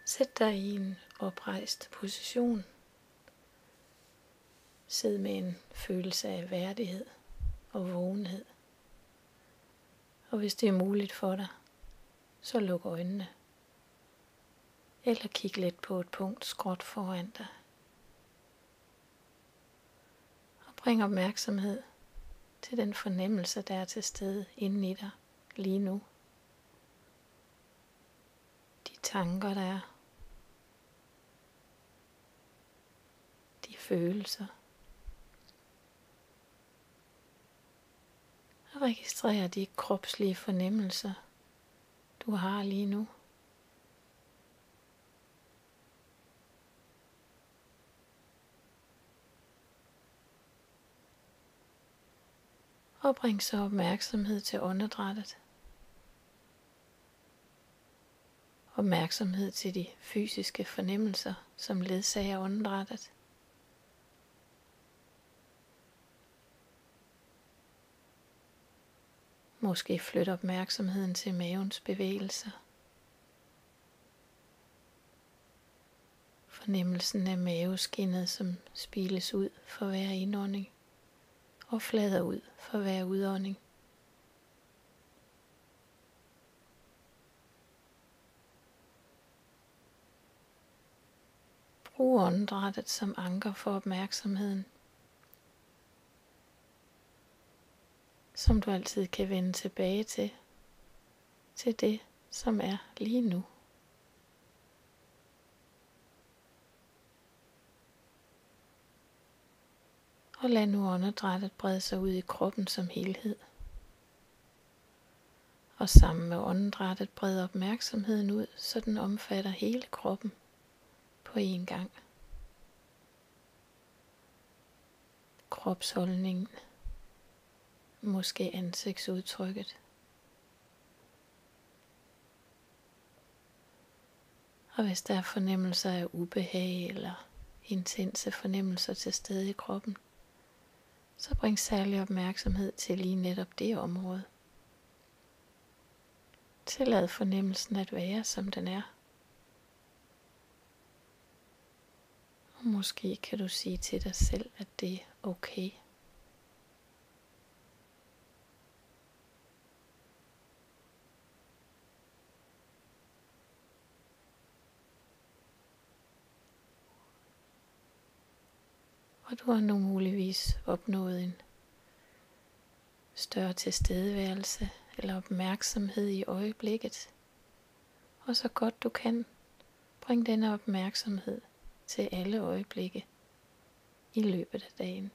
Sæt dig i en oprejst position. Sid med en følelse af værdighed og vågenhed. Og hvis det er muligt for dig, så luk øjnene. Eller kig lidt på et punkt skråt foran dig. Og bring opmærksomhed til den fornemmelse, der er til stede inde i dig lige nu. De tanker, der er. De følelser. Og registrer de kropslige fornemmelser, du har lige nu. Og bring så opmærksomhed til åndedrættet. Opmærksomhed til de fysiske fornemmelser, som ledsager åndedrættet. Måske flyt opmærksomheden til mavens bevægelser. Fornemmelsen af maveskindet, som spiles ud for hver indånding og flader ud for hver udånding. Brug åndedrættet som anker for opmærksomheden, som du altid kan vende tilbage til det, som er lige nu. Og lad nu åndedrættet brede sig ud i kroppen som helhed. Og sammen med åndedrættet breder opmærksomheden ud, så den omfatter hele kroppen på én gang. Kropsholdningen, måske ansigtsudtrykket. Og hvis der er fornemmelser af ubehag eller intense fornemmelser til stede i kroppen, så bring særlig opmærksomhed til lige netop det område. Tillad fornemmelsen at være, som den er. Og måske kan du sige til dig selv, at det er okay. Og du har nu muligvis opnået en større tilstedeværelse eller opmærksomhed i øjeblikket. Og så godt du kan, bring denne opmærksomhed til alle øjeblikke i løbet af dagen.